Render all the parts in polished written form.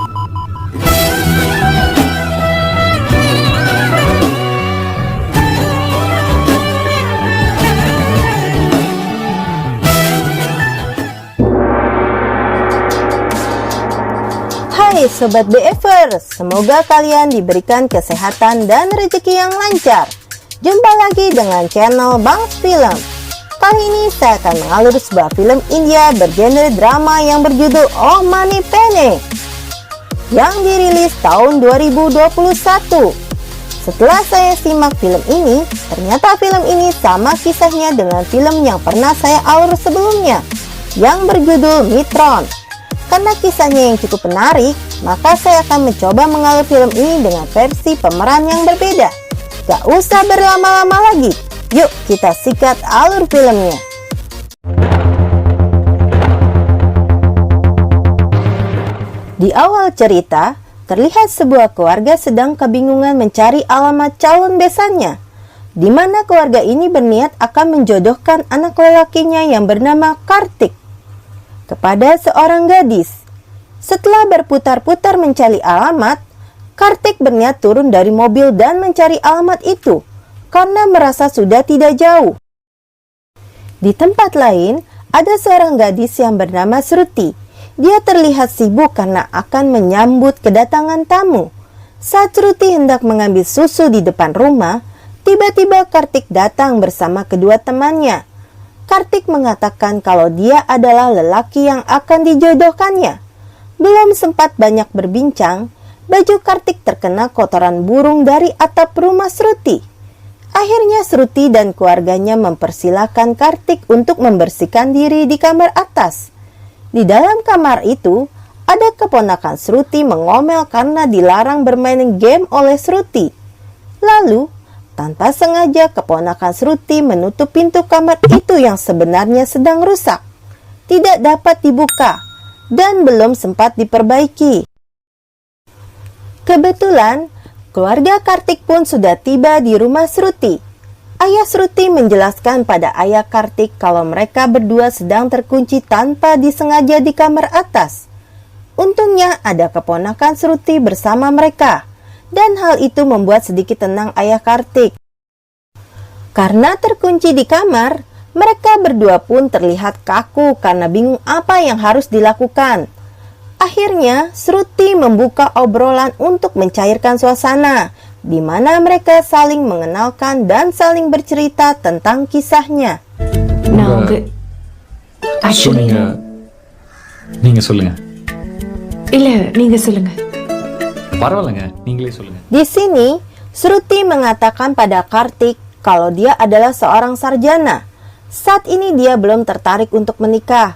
Hai Sobat BFers, semoga kalian diberikan kesehatan dan rezeki yang lancar. Jumpa lagi dengan channel Bangs Film. Kali ini saya akan mengalur sebuah film India bergenre drama yang berjudul Oh Mani Pene yang dirilis tahun 2021. Setelah saya simak film ini, ternyata film ini sama kisahnya dengan film yang pernah saya alur sebelumnya yang berjudul Mitron. Karena kisahnya yang cukup menarik, maka saya akan mencoba mengalur film ini dengan versi pemeran yang berbeda. Gak usah berlama-lama lagi, yuk kita sikat alur filmnya. Di awal cerita, terlihat sebuah keluarga sedang kebingungan mencari alamat calon besannya, di mana keluarga ini berniat akan menjodohkan anak lelakinya yang bernama Kartik kepada seorang gadis. Setelah berputar-putar mencari alamat, Kartik berniat turun dari mobil dan mencari alamat itu karena merasa sudah tidak jauh. Di tempat lain, ada seorang gadis yang bernama Shruti. Dia terlihat sibuk karena akan menyambut kedatangan tamu. Saat Shruti hendak mengambil susu di depan rumah, tiba-tiba Kartik datang bersama kedua temannya. Kartik mengatakan kalau dia adalah lelaki yang akan dijodohkannya. Belum sempat banyak berbincang, baju Kartik terkena kotoran burung dari atap rumah Shruti. Akhirnya Shruti dan keluarganya mempersilahkan Kartik untuk membersihkan diri di kamar atas. Di dalam kamar itu, ada keponakan Shruti mengomel karena dilarang bermain game oleh Shruti. Lalu, tanpa sengaja keponakan Shruti menutup pintu kamar itu yang sebenarnya sedang rusak, tidak dapat dibuka, dan belum sempat diperbaiki. Kebetulan, keluarga Kartik pun sudah tiba di rumah Shruti. Ayah Shruti menjelaskan pada ayah Kartik kalau mereka berdua sedang terkunci tanpa disengaja di kamar atas. Untungnya ada keponakan Shruti bersama mereka. Dan hal itu membuat sedikit tenang ayah Kartik. Karena terkunci di kamar, mereka berdua pun terlihat kaku karena bingung apa yang harus dilakukan. Akhirnya, Shruti membuka obrolan untuk mencairkan suasana, di mana mereka saling mengenalkan dan saling bercerita tentang kisahnya. நீங்க சொல்லுங்க. இல்ல நீங்க சொல்லுங்க. பரவாயில்லைங்க, நீங்களே சொல்லுங்க. Di sini, Shruti mengatakan pada Kartik kalau dia adalah seorang sarjana. Saat ini dia belum tertarik untuk menikah.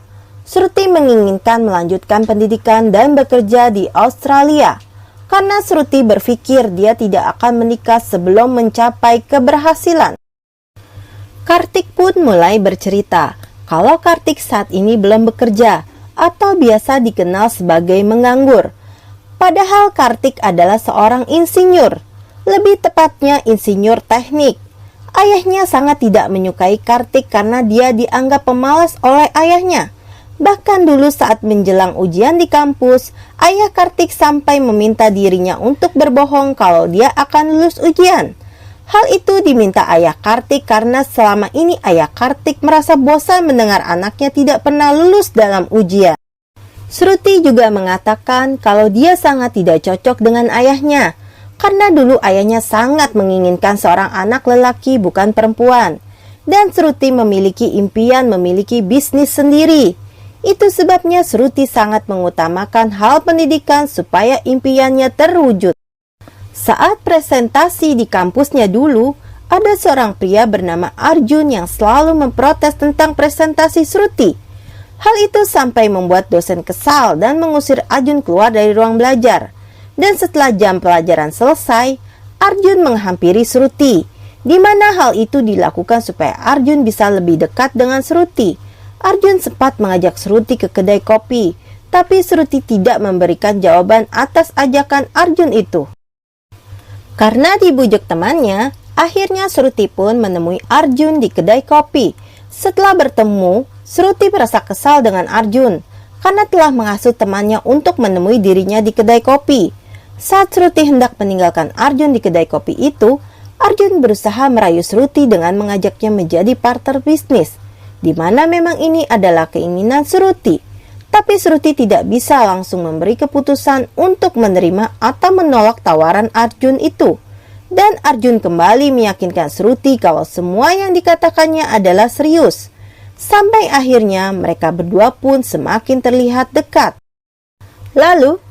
Shruti menginginkan melanjutkan pendidikan dan bekerja di Australia. Karena Shruti berpikir dia tidak akan menikah sebelum mencapai keberhasilan. Kartik pun mulai bercerita kalau Kartik saat ini belum bekerja atau biasa dikenal sebagai menganggur. Padahal Kartik adalah seorang insinyur, lebih tepatnya insinyur teknik. Ayahnya sangat tidak menyukai Kartik karena dia dianggap pemalas oleh ayahnya. Bahkan dulu saat menjelang ujian di kampus, ayah Kartik sampai meminta dirinya untuk berbohong kalau dia akan lulus ujian. Hal itu diminta ayah Kartik karena selama ini ayah Kartik merasa bosan mendengar anaknya tidak pernah lulus dalam ujian. Shruti juga mengatakan kalau dia sangat tidak cocok dengan ayahnya, karena dulu ayahnya sangat menginginkan seorang anak lelaki bukan perempuan, dan Shruti memiliki impian memiliki bisnis sendiri. Itu sebabnya Shruti sangat mengutamakan hal pendidikan supaya impiannya terwujud. Saat presentasi di kampusnya dulu, ada seorang pria bernama Arjun yang selalu memprotes tentang presentasi Shruti. Hal itu sampai membuat dosen kesal dan mengusir Arjun keluar dari ruang belajar. Dan setelah jam pelajaran selesai, Arjun menghampiri Shruti, di mana hal itu dilakukan supaya Arjun bisa lebih dekat dengan Shruti. Arjun sempat mengajak Shruti ke kedai kopi, tapi Shruti tidak memberikan jawaban atas ajakan Arjun itu. Karena dibujuk temannya, akhirnya Shruti pun menemui Arjun di kedai kopi. Setelah bertemu, Shruti merasa kesal dengan Arjun karena telah menghasut temannya untuk menemui dirinya di kedai kopi. Saat Shruti hendak meninggalkan Arjun di kedai kopi itu, Arjun berusaha merayu Shruti dengan mengajaknya menjadi partner bisnis, di mana memang ini adalah keinginan Shruti. Tapi Shruti tidak bisa langsung memberi keputusan untuk menerima atau menolak tawaran Arjun itu. Dan Arjun kembali meyakinkan Shruti kalau semua yang dikatakannya adalah serius. Sampai akhirnya mereka berdua pun semakin terlihat dekat. Lalu,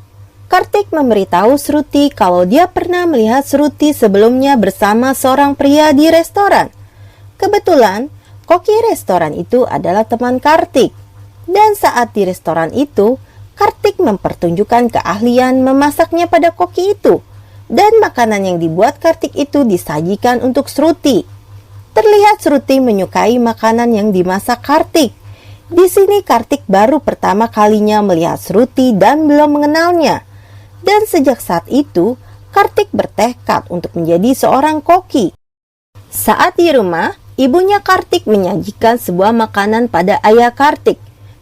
Kartik memberitahu Shruti kalau dia pernah melihat Shruti sebelumnya bersama seorang pria di restoran. Kebetulan, koki restoran itu adalah teman Kartik. Dan saat di restoran itu, Kartik mempertunjukkan keahlian memasaknya pada koki itu. Dan makanan yang dibuat Kartik itu disajikan untuk Shruti. Terlihat Shruti menyukai makanan yang dimasak Kartik. Di sini Kartik baru pertama kalinya melihat Shruti dan belum mengenalnya. Dan sejak saat itu, Kartik bertekad untuk menjadi seorang koki. Saat di rumah, ibunya Kartik menyajikan sebuah makanan pada ayah Kartik.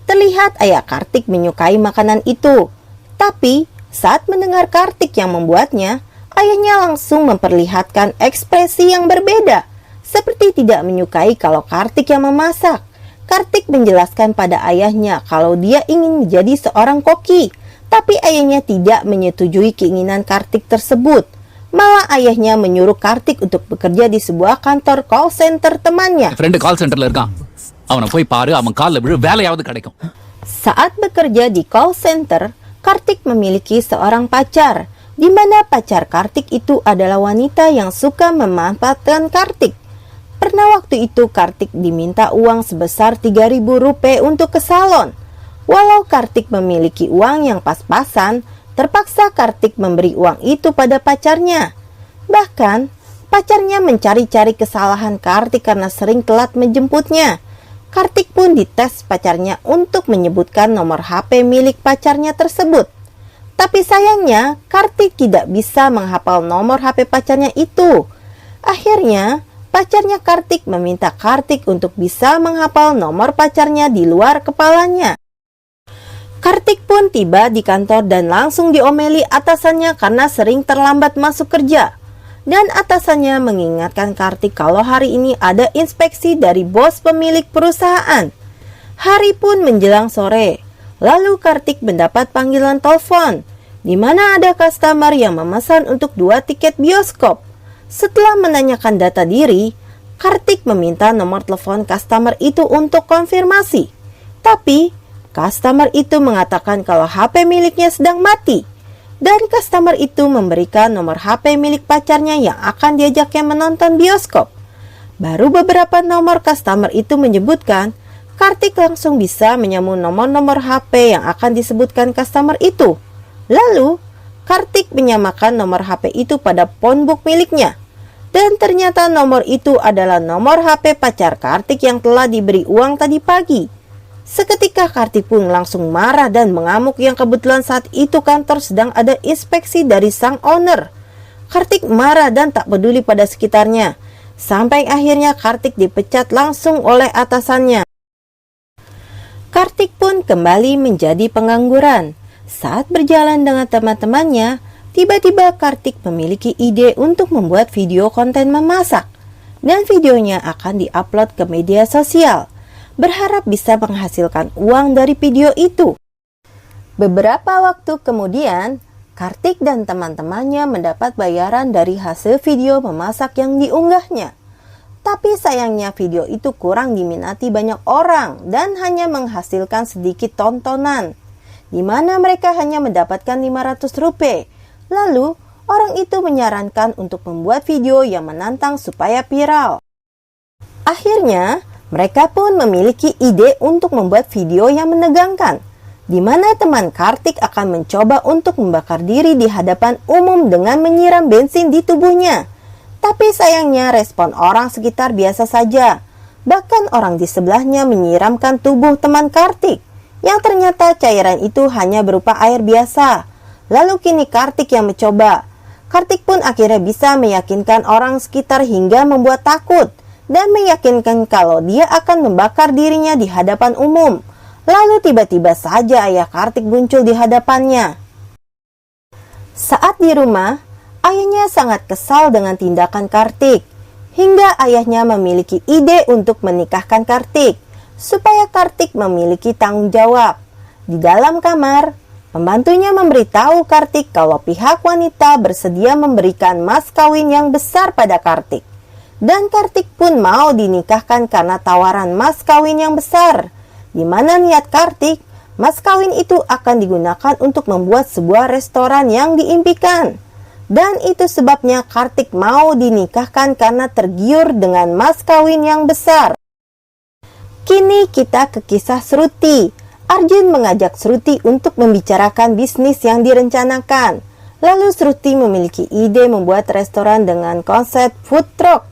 Terlihat ayah Kartik menyukai makanan itu. Tapi, saat mendengar Kartik yang membuatnya, ayahnya langsung memperlihatkan ekspresi yang berbeda. Seperti tidak menyukai kalau Kartik yang memasak. Kartik menjelaskan pada ayahnya kalau dia ingin menjadi seorang koki. Tapi ayahnya tidak menyetujui keinginan Kartik tersebut. Malah ayahnya menyuruh Kartik untuk bekerja di sebuah kantor call center temannya. friend call centerல இருக்கான். அவனை போய் பாரு, அவன் கால்ல விழு, வேலையாவது கிடைக்கும். Saat bekerja di call center, Kartik memiliki seorang pacar, di mana pacar Kartik itu adalah wanita yang suka memanfaatkan Kartik. Pernah waktu itu Kartik diminta uang sebesar 3.000 rupiah untuk ke salon. Walau Kartik memiliki uang yang pas-pasan, terpaksa Kartik memberi uang itu pada pacarnya. Bahkan, pacarnya mencari-cari kesalahan Kartik karena sering telat menjemputnya. Kartik pun dites pacarnya untuk menyebutkan nomor HP milik pacarnya tersebut. Tapi sayangnya, Kartik tidak bisa menghafal nomor HP pacarnya itu. Akhirnya, pacarnya Kartik meminta Kartik untuk bisa menghafal nomor pacarnya di luar kepalanya. Kartik pun tiba di kantor dan langsung diomeli atasannya karena sering terlambat masuk kerja. Dan atasannya mengingatkan Kartik kalau hari ini ada inspeksi dari bos pemilik perusahaan. Hari pun menjelang sore. Lalu Kartik mendapat panggilan telepon, di mana ada customer yang memesan untuk 2 tiket bioskop. Setelah menanyakan data diri, Kartik meminta nomor telepon customer itu untuk konfirmasi. Tapi, customer itu mengatakan kalau HP miliknya sedang mati. Dan customer itu memberikan nomor HP milik pacarnya yang akan diajaknya menonton bioskop. Baru beberapa nomor customer itu menyebutkan, Kartik langsung bisa menyambung nomor-nomor HP yang akan disebutkan customer itu. Lalu, Kartik menyamakan nomor HP itu pada phonebook miliknya. Dan ternyata nomor itu adalah nomor HP pacar Kartik yang telah diberi uang tadi pagi. Seketika Kartik pun langsung marah dan mengamuk yang kebetulan saat itu kantor sedang ada inspeksi dari sang owner. Kartik marah dan tak peduli pada sekitarnya. Sampai akhirnya Kartik dipecat langsung oleh atasannya. Kartik pun kembali menjadi pengangguran. Saat berjalan dengan teman-temannya, tiba-tiba Kartik memiliki ide untuk membuat video konten memasak. Dan videonya akan diupload ke media sosial, berharap bisa menghasilkan uang dari video itu. Beberapa waktu kemudian, Kartik dan teman-temannya mendapat bayaran dari hasil video memasak yang diunggahnya. Tapi sayangnya video itu kurang diminati banyak orang dan hanya menghasilkan sedikit tontonan, di mana mereka hanya mendapatkan 500 rupiah. Lalu, orang itu menyarankan untuk membuat video yang menantang supaya viral. Akhirnya, mereka pun memiliki ide untuk membuat video yang menegangkan, di mana teman Kartik akan mencoba untuk membakar diri di hadapan umum dengan menyiram bensin di tubuhnya. Tapi sayangnya respon orang sekitar biasa saja. Bahkan orang di sebelahnya menyiramkan tubuh teman Kartik, yang ternyata cairan itu hanya berupa air biasa. Lalu kini Kartik yang mencoba. Kartik pun akhirnya bisa meyakinkan orang sekitar hingga membuat takut dan meyakinkan kalau dia akan membakar dirinya di hadapan umum. Lalu tiba-tiba saja ayah Kartik muncul di hadapannya. Saat di rumah, ayahnya sangat kesal dengan tindakan Kartik, hingga ayahnya memiliki ide untuk menikahkan Kartik, supaya Kartik memiliki tanggung jawab. Di dalam kamar, pembantunya memberitahu Kartik kalau pihak wanita bersedia memberikan mas kawin yang besar pada Kartik. Dan Kartik pun mau dinikahkan karena tawaran mas kawin yang besar, di mana niat Kartik, mas kawin itu akan digunakan untuk membuat sebuah restoran yang diimpikan. Dan itu sebabnya Kartik mau dinikahkan karena tergiur dengan mas kawin yang besar. Kini kita ke kisah Shruti. Arjun mengajak Shruti untuk membicarakan bisnis yang direncanakan. Lalu Shruti memiliki ide membuat restoran dengan konsep food truck,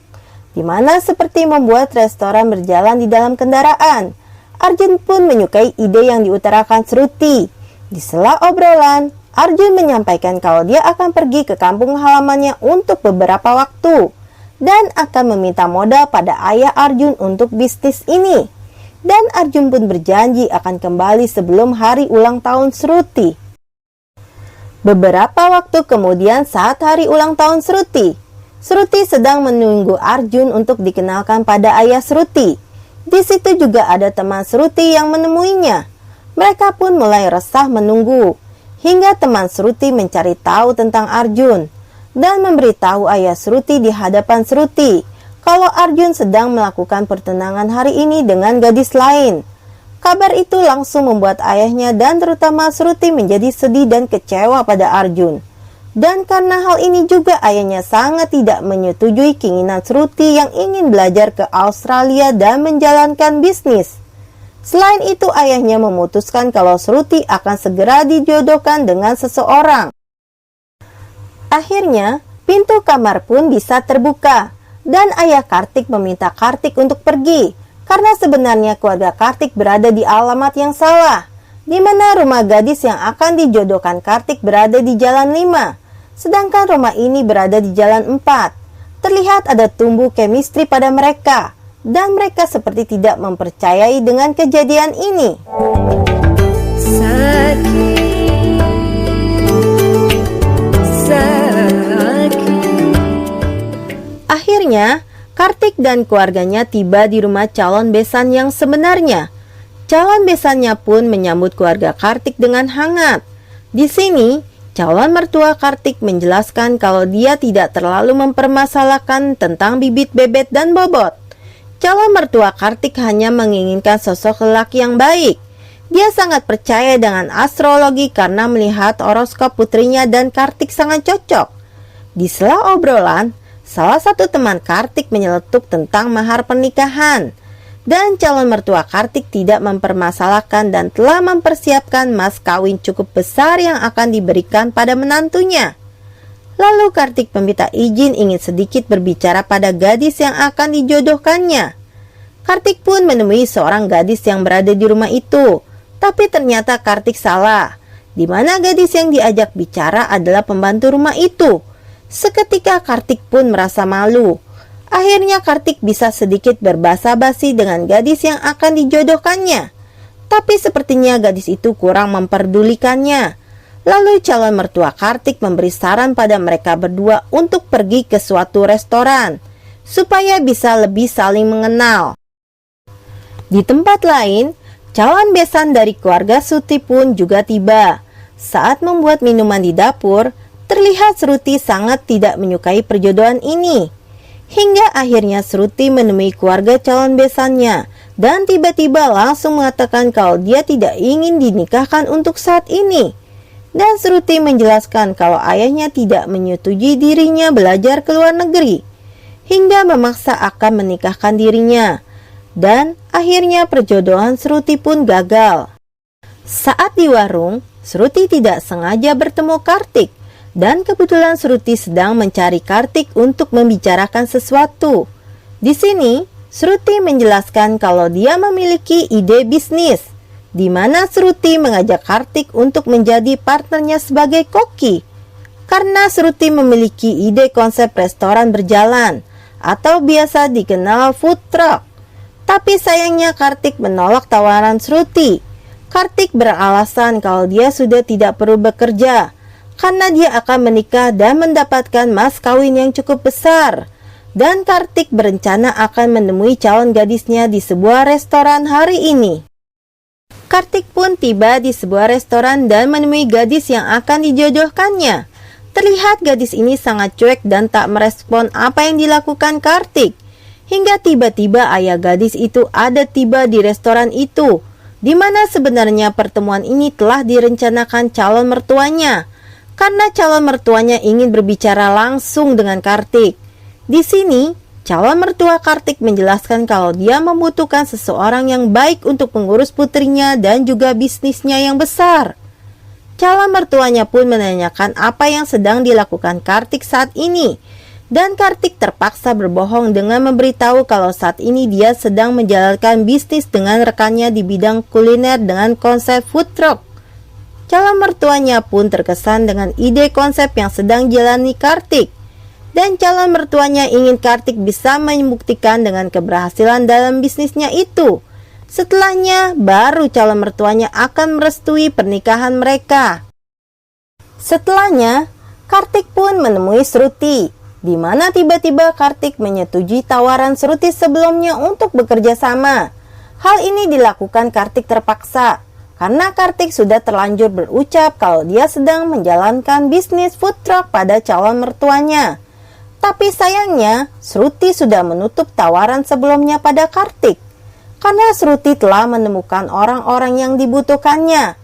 di mana seperti membuat restoran berjalan di dalam kendaraan. Arjun pun menyukai ide yang diutarakan Shruti. Di sela obrolan, Arjun menyampaikan kalau dia akan pergi ke kampung halamannya untuk beberapa waktu dan akan meminta modal pada ayah Arjun untuk bisnis ini. Dan Arjun pun berjanji akan kembali sebelum hari ulang tahun Shruti. Beberapa waktu kemudian saat hari ulang tahun Shruti, Shruti sedang menunggu Arjun untuk dikenalkan pada ayah Shruti. Di situ juga ada teman Shruti yang menemuinya. Mereka pun mulai resah menunggu, hingga teman Shruti mencari tahu tentang Arjun dan memberitahu ayah Shruti di hadapan Shruti kalau Arjun sedang melakukan pertunangan hari ini dengan gadis lain. Kabar itu langsung membuat ayahnya dan terutama Shruti menjadi sedih dan kecewa pada Arjun. Dan karena hal ini juga ayahnya sangat tidak menyetujui keinginan Shruti yang ingin belajar ke Australia dan menjalankan bisnis. Selain itu ayahnya memutuskan kalau Shruti akan segera dijodohkan dengan seseorang. Akhirnya pintu kamar pun bisa terbuka dan ayah Kartik meminta Kartik untuk pergi karena sebenarnya keluarga Kartik berada di alamat yang salah, di mana rumah gadis yang akan dijodohkan Kartik berada di Jalan 5. Sedangkan rumah ini berada di Jalan 4. Terlihat ada tumbuh chemistry pada mereka, dan mereka seperti tidak mempercayai dengan kejadian ini. Akhirnya, Kartik dan keluarganya tiba di rumah calon besan yang sebenarnya. Calon besannya pun menyambut keluarga Kartik dengan hangat. Di sini, calon mertua Kartik menjelaskan kalau dia tidak terlalu mempermasalahkan tentang bibit bebet dan bobot. Calon mertua Kartik hanya menginginkan sosok lelaki yang baik. Dia sangat percaya dengan astrologi karena melihat horoskop putrinya dan Kartik sangat cocok. Di sela obrolan, salah satu teman Kartik menyeletuk tentang mahar pernikahan. Dan calon mertua Kartik tidak mempermasalahkan dan telah mempersiapkan mas kawin cukup besar yang akan diberikan pada menantunya. Lalu Kartik meminta izin ingin sedikit berbicara pada gadis yang akan dijodohkannya. Kartik pun menemui seorang gadis yang berada di rumah itu, tapi ternyata Kartik salah, di mana gadis yang diajak bicara adalah pembantu rumah itu. Seketika Kartik pun merasa malu. Akhirnya Kartik bisa sedikit berbasa-basi dengan gadis yang akan dijodohkannya. Tapi sepertinya gadis itu kurang memperdulikannya. Lalu calon mertua Kartik memberi saran pada mereka berdua untuk pergi ke suatu restoran, supaya bisa lebih saling mengenal. Di tempat lain, calon besan dari keluarga Shruti pun juga tiba. Saat membuat minuman di dapur, terlihat Shruti sangat tidak menyukai perjodohan ini. Hingga akhirnya Shruti menemui keluarga calon besannya dan tiba-tiba langsung mengatakan kalau dia tidak ingin dinikahkan untuk saat ini. Dan Shruti menjelaskan kalau ayahnya tidak menyetujui dirinya belajar ke luar negeri, hingga memaksa akan menikahkan dirinya. Dan akhirnya perjodohan Shruti pun gagal. Saat di warung, Shruti tidak sengaja bertemu Kartik. Dan kebetulan Shruti sedang mencari Kartik untuk membicarakan sesuatu. Di sini, Shruti menjelaskan kalau dia memiliki ide bisnis, di mana Shruti mengajak Kartik untuk menjadi partnernya sebagai koki. Karena Shruti memiliki ide konsep restoran berjalan, atau biasa dikenal food truck. Tapi sayangnya Kartik menolak tawaran Shruti. Kartik beralasan kalau dia sudah tidak perlu bekerja karena dia akan menikah dan mendapatkan mas kawin yang cukup besar. Dan Kartik berencana akan menemui calon gadisnya di sebuah restoran hari ini. Kartik pun tiba di sebuah restoran dan menemui gadis yang akan dijodohkannya. Terlihat gadis ini sangat cuek dan tak merespon apa yang dilakukan Kartik. Hingga tiba-tiba ayah gadis itu ada tiba di restoran itu, di mana sebenarnya pertemuan ini telah direncanakan calon mertuanya. Karena calon mertuanya ingin berbicara langsung dengan Kartik. Di sini, calon mertua Kartik menjelaskan kalau dia membutuhkan seseorang yang baik untuk mengurus putrinya dan juga bisnisnya yang besar. Calon mertuanya pun menanyakan apa yang sedang dilakukan Kartik saat ini. Dan Kartik terpaksa berbohong dengan memberitahu kalau saat ini dia sedang menjalankan bisnis dengan rekannya di bidang kuliner dengan konsep food truck. Calon mertuanya pun terkesan dengan ide konsep yang sedang jalani Kartik. Dan calon mertuanya ingin Kartik bisa membuktikan dengan keberhasilan dalam bisnisnya itu. Setelahnya, baru calon mertuanya akan merestui pernikahan mereka. Setelahnya, Kartik pun menemui Shruti, di mana tiba-tiba Kartik menyetujui tawaran Shruti sebelumnya untuk bekerja sama. Hal ini dilakukan Kartik terpaksa, karena Kartik sudah terlanjur berucap kalau dia sedang menjalankan bisnis food truck pada calon mertuanya. Tapi sayangnya, Shruti sudah menutup tawaran sebelumnya pada Kartik, karena Shruti telah menemukan orang-orang yang dibutuhkannya.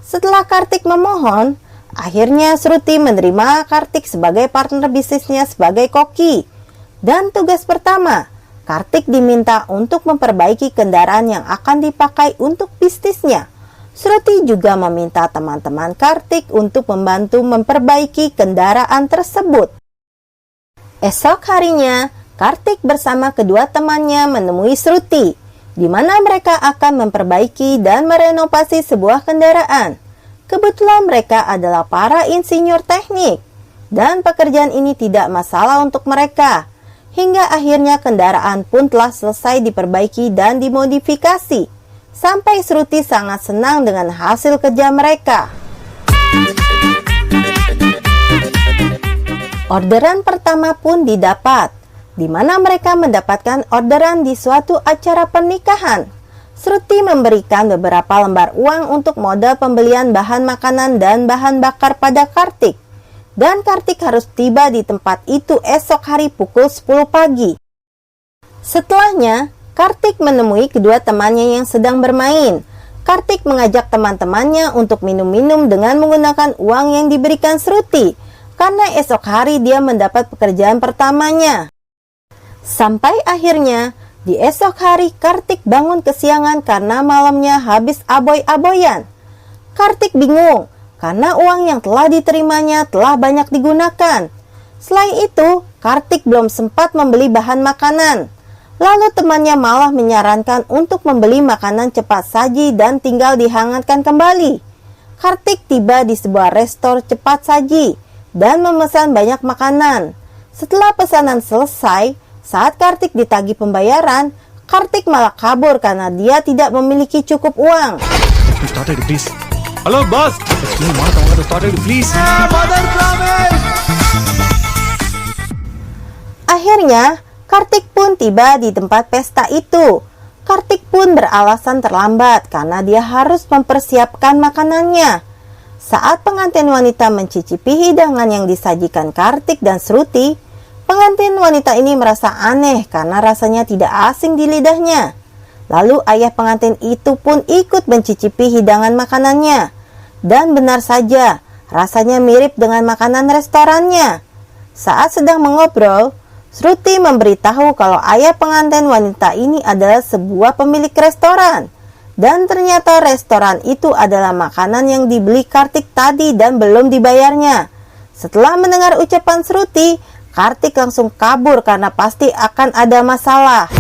Setelah Kartik memohon, akhirnya Shruti menerima Kartik sebagai partner bisnisnya sebagai koki. Dan tugas pertama, Kartik diminta untuk memperbaiki kendaraan yang akan dipakai untuk bisnisnya. Shruti juga meminta teman-teman Kartik untuk membantu memperbaiki kendaraan tersebut. Esok harinya, Kartik bersama kedua temannya menemui Shruti, di mana mereka akan memperbaiki dan merenovasi sebuah kendaraan. Kebetulan mereka adalah para insinyur teknik, dan pekerjaan ini tidak masalah untuk mereka. Hingga akhirnya kendaraan pun telah selesai diperbaiki dan dimodifikasi. Sampai Shruti sangat senang dengan hasil kerja mereka. Orderan pertama pun didapat, di mana mereka mendapatkan orderan di suatu acara pernikahan. Shruti memberikan beberapa lembar uang untuk modal pembelian bahan makanan dan bahan bakar pada Kartik. Dan Kartik harus tiba di tempat itu esok hari pukul 10 pagi. Setelahnya, Kartik menemui kedua temannya yang sedang bermain. Kartik mengajak teman-temannya untuk minum-minum dengan menggunakan uang yang diberikan Shruti, karena esok hari dia mendapat pekerjaan pertamanya. Sampai akhirnya, di esok hari Kartik bangun kesiangan karena malamnya habis aboy-aboyan. Kartik bingung, karena uang yang telah diterimanya telah banyak digunakan. Selain itu, Kartik belum sempat membeli bahan makanan. Lalu temannya malah menyarankan untuk membeli makanan cepat saji dan tinggal dihangatkan kembali. Kartik tiba di sebuah restoran cepat saji dan memesan banyak makanan. Setelah pesanan selesai, saat Kartik ditagih pembayaran, Kartik malah kabur karena dia tidak memiliki cukup uang. Halo bos, Akhirnya, Kartik pun tiba di tempat pesta itu. Kartik pun beralasan terlambat karena dia harus mempersiapkan makanannya. Saat pengantin wanita mencicipi hidangan yang disajikan Kartik dan Shruti, pengantin wanita ini merasa aneh karena rasanya tidak asing di lidahnya. Lalu ayah pengantin itu pun ikut mencicipi hidangan makanannya. Dan benar saja, rasanya mirip dengan makanan restorannya. Saat sedang mengobrol, Shruti memberitahu kalau ayah pengantin wanita ini adalah sebuah pemilik restoran. Dan ternyata restoran itu adalah makanan yang dibeli Kartik tadi dan belum dibayarnya. Setelah mendengar ucapan Shruti, Kartik langsung kabur karena pasti akan ada masalah.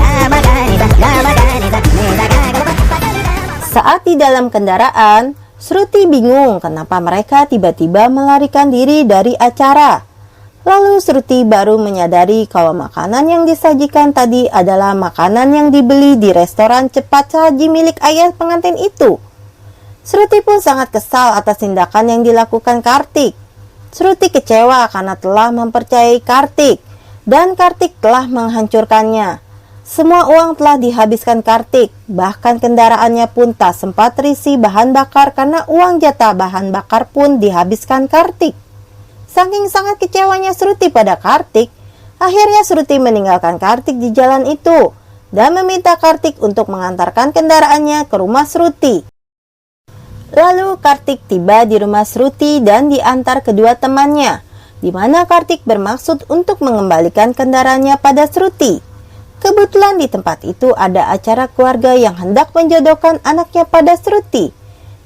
Saat di dalam kendaraan, Shruti bingung kenapa mereka tiba-tiba melarikan diri dari acara. Lalu Shruti baru menyadari kalau makanan yang disajikan tadi adalah makanan yang dibeli di restoran cepat saji milik ayah pengantin itu. Shruti pun sangat kesal atas tindakan yang dilakukan Kartik. Shruti kecewa karena telah mempercayai Kartik dan Kartik telah menghancurkannya. Semua uang telah dihabiskan Kartik, bahkan kendaraannya pun tak sempat terisi bahan bakar karena uang jatah bahan bakar pun dihabiskan Kartik. Saking sangat kecewanya Shruti pada Kartik, akhirnya Shruti meninggalkan Kartik di jalan itu dan meminta Kartik untuk mengantarkan kendaraannya ke rumah Shruti. Lalu Kartik tiba di rumah Shruti dan diantar kedua temannya, di mana Kartik bermaksud untuk mengembalikan kendaraannya pada Shruti. Kebetulan di tempat itu ada acara keluarga yang hendak menjodohkan anaknya pada Shruti.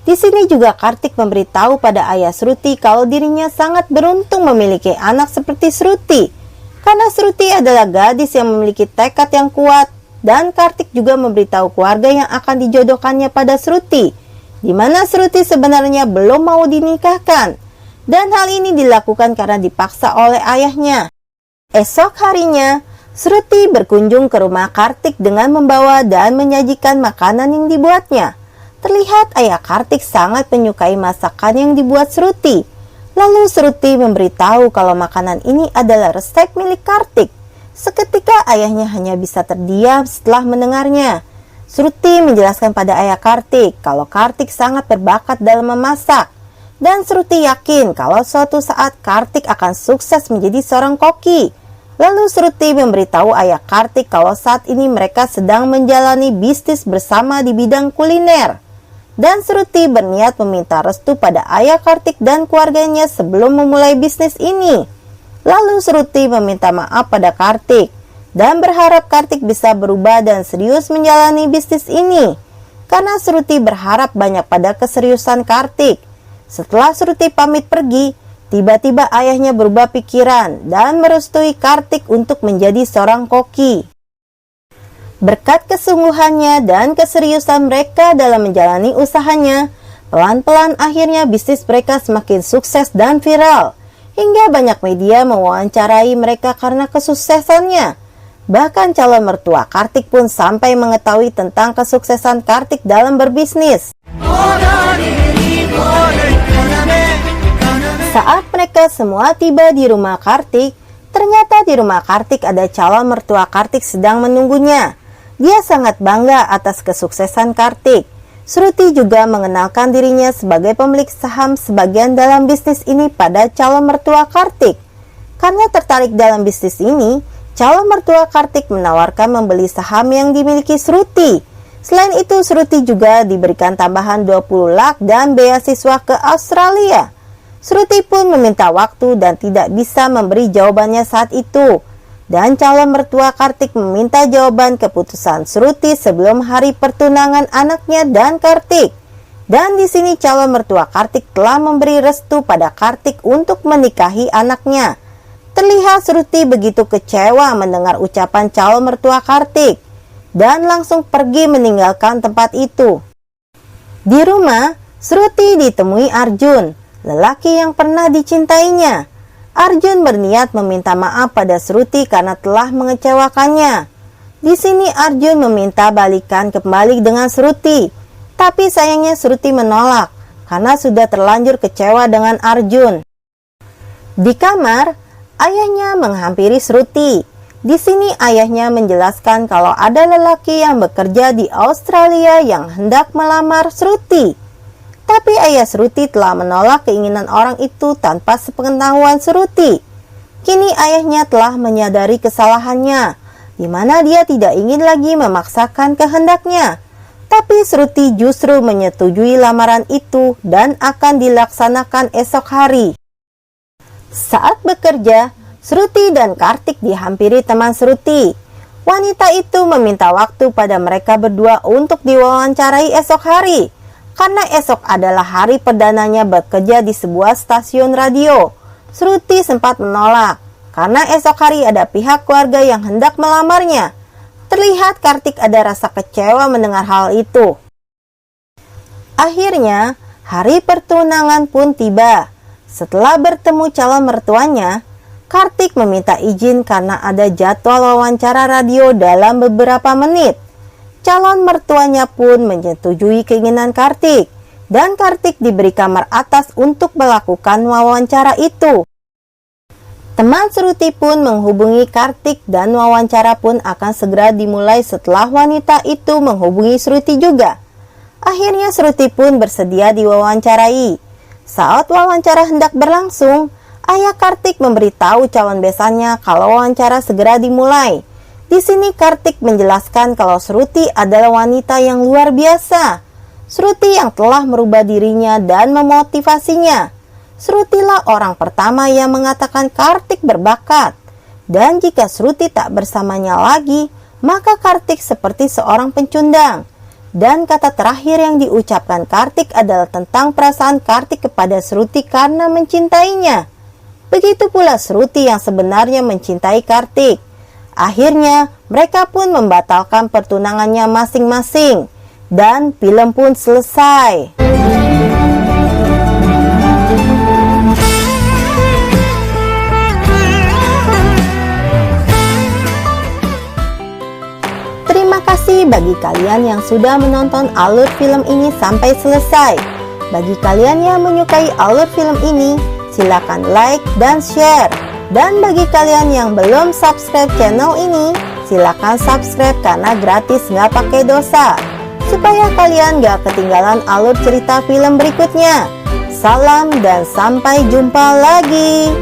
Di sini juga Kartik memberitahu pada ayah Shruti kalau dirinya sangat beruntung memiliki anak seperti Shruti, karena Shruti adalah gadis yang memiliki tekad yang kuat. Dan Kartik juga memberitahu keluarga yang akan dijodohkannya pada Shruti, di mana Shruti sebenarnya belum mau dinikahkan. Dan hal ini dilakukan karena dipaksa oleh ayahnya. Esok harinya, Shruti berkunjung ke rumah Kartik dengan membawa dan menyajikan makanan yang dibuatnya. Terlihat ayah Kartik sangat menyukai masakan yang dibuat Shruti. Lalu Shruti memberitahu kalau makanan ini adalah resep milik Kartik. Seketika ayahnya hanya bisa terdiam setelah mendengarnya. Shruti menjelaskan pada ayah Kartik kalau Kartik sangat berbakat dalam memasak. Dan Shruti yakin kalau suatu saat Kartik akan sukses menjadi seorang koki. Lalu Shruti memberitahu ayah Kartik kalau saat ini mereka sedang menjalani bisnis bersama di bidang kuliner. Dan Shruti berniat meminta restu pada ayah Kartik dan keluarganya sebelum memulai bisnis ini. Lalu Shruti meminta maaf pada Kartik dan berharap Kartik bisa berubah dan serius menjalani bisnis ini. Karena Shruti berharap banyak pada keseriusan Kartik. Setelah Shruti pamit pergi, tiba-tiba ayahnya berubah pikiran dan merestui Kartik untuk menjadi seorang koki. Berkat kesungguhannya dan keseriusan mereka dalam menjalani usahanya, pelan-pelan akhirnya bisnis mereka semakin sukses dan viral, hingga banyak media mewawancarai mereka karena kesuksesannya. Bahkan calon mertua Kartik pun sampai mengetahui tentang kesuksesan Kartik dalam berbisnis. Saat mereka semua tiba di rumah Kartik, ternyata di rumah Kartik ada calon mertua Kartik sedang menunggunya. Dia sangat bangga atas kesuksesan Kartik. Shruti juga mengenalkan dirinya sebagai pemilik saham sebagian dalam bisnis ini pada calon mertua Kartik. Karena tertarik dalam bisnis ini, calon mertua Kartik menawarkan membeli saham yang dimiliki Shruti. Selain itu, Shruti juga diberikan tambahan 20 lak dan beasiswa ke Australia. Shruti pun meminta waktu dan tidak bisa memberi jawabannya saat itu. Dan calon mertua Kartik meminta jawaban keputusan Shruti sebelum hari pertunangan anaknya dan Kartik. Dan di sini calon mertua Kartik telah memberi restu pada Kartik untuk menikahi anaknya. Terlihat Shruti begitu kecewa mendengar ucapan calon mertua Kartik dan langsung pergi meninggalkan tempat itu. Di rumah, Shruti ditemui Arjun, lelaki yang pernah dicintainya. Arjun berniat meminta maaf pada Shruti karena telah mengecewakannya. Di sini Arjun meminta balikan kembali dengan Shruti, tapi sayangnya Shruti menolak karena sudah terlanjur kecewa dengan Arjun. Di kamar, ayahnya menghampiri Shruti. Di sini ayahnya menjelaskan kalau ada lelaki yang bekerja di Australia yang hendak melamar Shruti. Tapi ayah Shruti telah menolak keinginan orang itu tanpa sepengetahuan Shruti. Kini ayahnya telah menyadari kesalahannya, di mana dia tidak ingin lagi memaksakan kehendaknya. Tapi Shruti justru menyetujui lamaran itu dan akan dilaksanakan esok hari. Saat bekerja, Shruti dan Kartik dihampiri teman Shruti. Wanita itu meminta waktu pada mereka berdua untuk diwawancarai esok hari. Karena esok adalah hari perdananya bekerja di sebuah stasiun radio. Shruti sempat menolak, karena esok hari ada pihak keluarga yang hendak melamarnya. Terlihat Kartik ada rasa kecewa mendengar hal itu. Akhirnya, hari pertunangan pun tiba. Setelah bertemu calon mertuanya, Kartik meminta izin karena ada jadwal wawancara radio dalam beberapa menit. Calon mertuanya pun menyetujui keinginan Kartik. dan Kartik diberi kamar atas untuk melakukan wawancara itu. Teman Shruti pun menghubungi Kartik dan wawancara pun akan segera dimulai setelah wanita itu menghubungi Shruti juga. Akhirnya Shruti pun bersedia diwawancarai. Saat wawancara hendak berlangsung, ayah Kartik memberitahu calon besannya kalau wawancara segera dimulai. Di sini Kartik menjelaskan kalau Shruti adalah wanita yang luar biasa. Shruti yang telah merubah dirinya dan memotivasinya. Shruti lah orang pertama yang mengatakan Kartik berbakat. Dan jika Shruti tak bersamanya lagi, maka Kartik seperti seorang pencundang. Dan kata terakhir yang diucapkan Kartik adalah tentang perasaan Kartik kepada Shruti karena mencintainya. Begitu pula Shruti yang sebenarnya mencintai Kartik. Akhirnya mereka pun membatalkan pertunangannya masing-masing. Dan film pun selesai. Terima kasih bagi kalian yang sudah menonton alur film ini sampai selesai. Bagi kalian yang menyukai alur film ini, silakan like dan share. Dan bagi kalian yang belum subscribe channel ini, silakan subscribe karena gratis nggak pakai dosa. Supaya kalian gak ketinggalan alur cerita film berikutnya. Salam dan sampai jumpa lagi.